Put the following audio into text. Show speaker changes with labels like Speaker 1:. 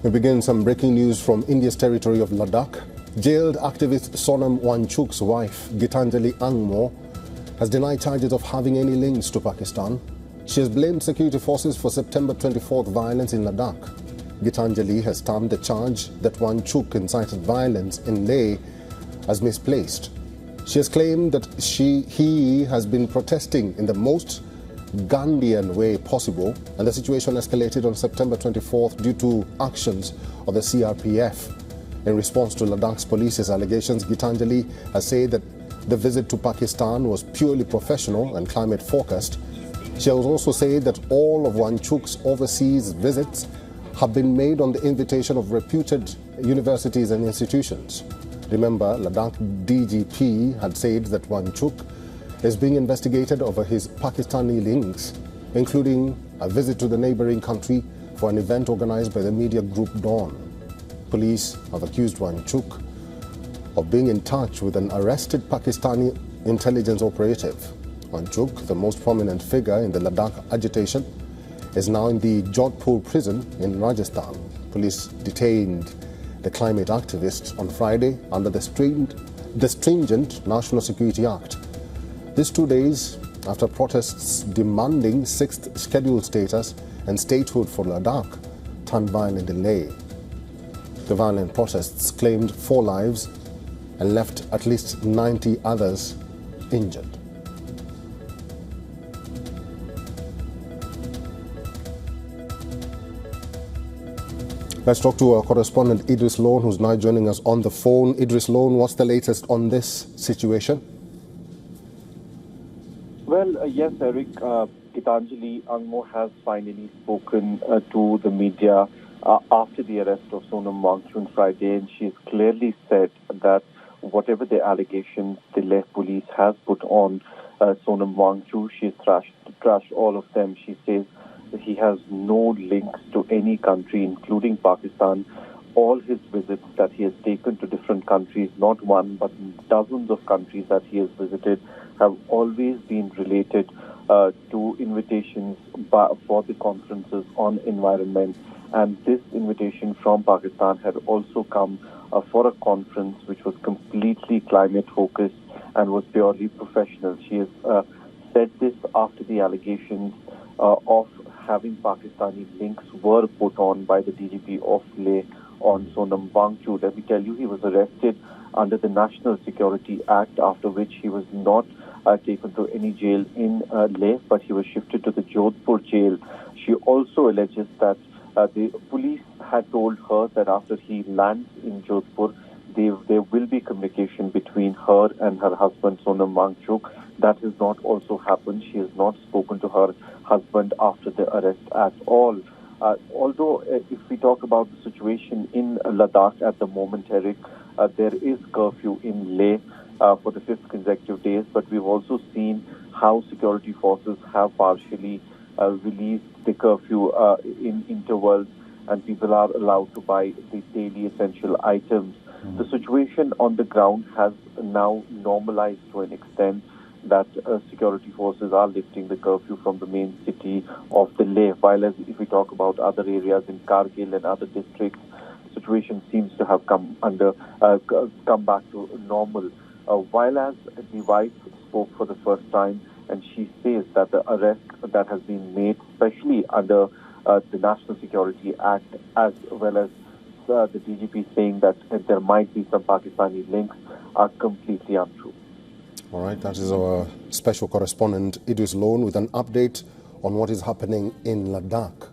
Speaker 1: We begin some breaking news from India's territory of Ladakh. Jailed activist Sonam Wangchuk's wife, Gitanjali Angmo, has denied charges of having any links to Pakistan. She has blamed security forces for September 24th violence in Ladakh. Gitanjali has termed the charge that Wangchuk incited violence in Leh as misplaced. She has claimed that he has been protesting in the most Gandhian way possible, and the situation escalated on September 24th due to actions of the CRPF. In response to Ladakh's police's allegations, Gitanjali has said that the visit to Pakistan was purely professional and climate-focused. She has also said that all of Wangchuk's overseas visits have been made on the invitation of reputed universities and institutions. Remember, Ladakh DGP had said that Wangchuk is being investigated over his Pakistani links, including a visit to the neighboring country for an event organized by the media group Dawn. Police have accused Wangchuk of being in touch with an arrested Pakistani intelligence operative. Wangchuk, the most prominent figure in the Ladakh agitation, is now in the Jodhpur prison in Rajasthan. Police detained the climate activist on Friday under the stringent National Security Act. This 2 days after protests demanding 6th schedule status and statehood for Ladakh turned violent in Leh. The violent protests claimed 4 lives and left at least 90 others injured. Let's talk to our correspondent Idris Lone, who's now joining us on the phone. Idris Lone, what's the latest on this situation?
Speaker 2: Well, yes, Eric, Gitanjali Angmo has finally spoken to the media after the arrest of Sonam Wangchuk on Friday, and she's clearly said that whatever the allegations the Leh police has put on Sonam Wangchuk, she's trashed all of them. She says that he has no links to any country, including Pakistan. All his visits that he has taken to different countries, not one, but dozens of countries that he has visited, have always been related to invitations for the conferences on environment. And this invitation from Pakistan had also come for a conference which was completely climate-focused and was purely professional. She has said this after the allegations of having Pakistani links were put on by the DGP of Leh on Sonam Wangchuk. Let me tell you, he was arrested under the National Security Act, after which he was not taken to any jail in Leh, but he was shifted to the Jodhpur jail. She also alleges that the police had told her that after he lands in Jodhpur, there will be communication between her and her husband, Sonam Wangchuk. That has not also happened. She has not spoken to her husband after the arrest at all. Although, if we talk about the situation in Ladakh at the moment, Eric, there is curfew in Leh for the 5th consecutive days, but we've also seen how security forces have partially released the curfew in intervals, and people are allowed to buy the daily essential items. The situation on the ground has now normalized to an extent that security forces are lifting the curfew from the main city of the Leh. While as if we talk about other areas in Kargil and other districts, the situation seems to have come back to normal. While as the wife spoke for the first time, and she says that the arrest that has been made, especially under the National Security Act, as well as the DGP saying that there might be some Pakistani links, are completely untrue.
Speaker 1: All right, that is our special correspondent Idris Lone with an update on what is happening in Ladakh.